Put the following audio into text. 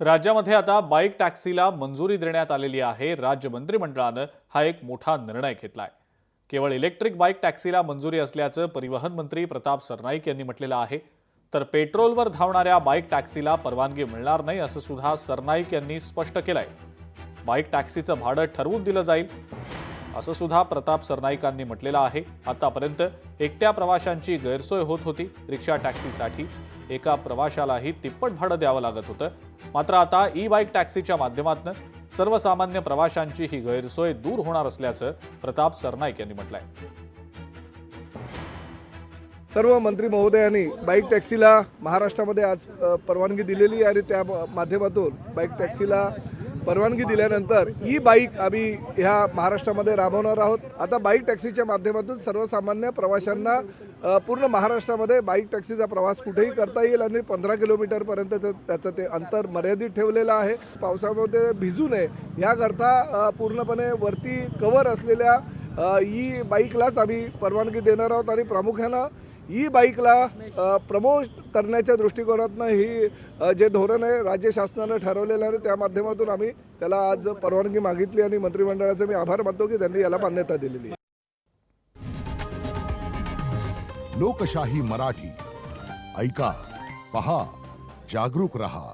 राज्यामध्ये आता बाईक टॅक्सीला मंजुरी देण्यात आलेली आहे। राज्य मंत्रिमंडळानं हा एक मोठा निर्णय घेतलाय। केवळ इलेक्ट्रिक बाईक टॅक्सीला मंजुरी असल्याचं परिवहन मंत्री प्रताप सरनाईक यांनी म्हटलेलं आहे। तर पेट्रोलवर धावणाऱ्या बाईक टॅक्सीला परवानगी मिळणार नाही असं सुद्धा सरनाईक यांनी स्पष्ट केलंय। बाईक टॅक्सीचं भाडं ठरवून दिलं जाईल असं सुद्धा प्रताप सरनाईकांनी म्हटलेलं आहे। आतापर्यंत एकट्या प्रवाशांची गैरसोय होत होती। रिक्षा टॅक्सीसाठी एका प्रवाशालाही तिप्पट भाडं द्यावं लागत होतं। मात्र आता ई बाईक टॅक्सीच्या माध्यमातून सर्वसामान्य प्रवाशांची ही गैरसोय दूर होणार असल्याचं प्रताप सरनाईक यांनी म्हटलंय। सर्व मंत्री महोदयांनी बाईक टॅक्सीला महाराष्ट्रामध्ये आज परवानगी दिलेली आहे आणि त्या माध्यमातून बाईक टॅक्सीला परवानगी दिल्यानंतर ई बाईक आम्ही ह्या महाराष्ट्रामध्ये राबवणार आहोत। आता बाईक टॅक्सीच्या माध्यमातून सर्वसामान्य प्रवाशांना पूर्ण महाराष्ट्रामध्ये बाईक टॅक्सीचा प्रवास कुठेही करता येईल आणि 15 किलोमीटरपर्यंत त्याचं ते अंतर मर्यादित ठेवलेलं आहे। पावसामध्ये भिजू नये याकरता पूर्णपणे वरती कव्हर असलेल्या ई बाईकलाच आम्ही परवानगी देणार आहोत आणि प्रामुख्यानं ई बाईकला प्रमोट करण्याच्या दृष्टिकोनातून ही जे धोरण आहे राज्य शासनाने ठरवलेलं आहे त्या माध्यमातून आम्ही त्याला आज परवानगी मागितली आणि मंत्रिमंडळाचे मी आभार मानतो की त्यांनी याला मान्यता दिलेली आहे। लोकशाही मराठी ऐका, पहा, जागरूक रहा।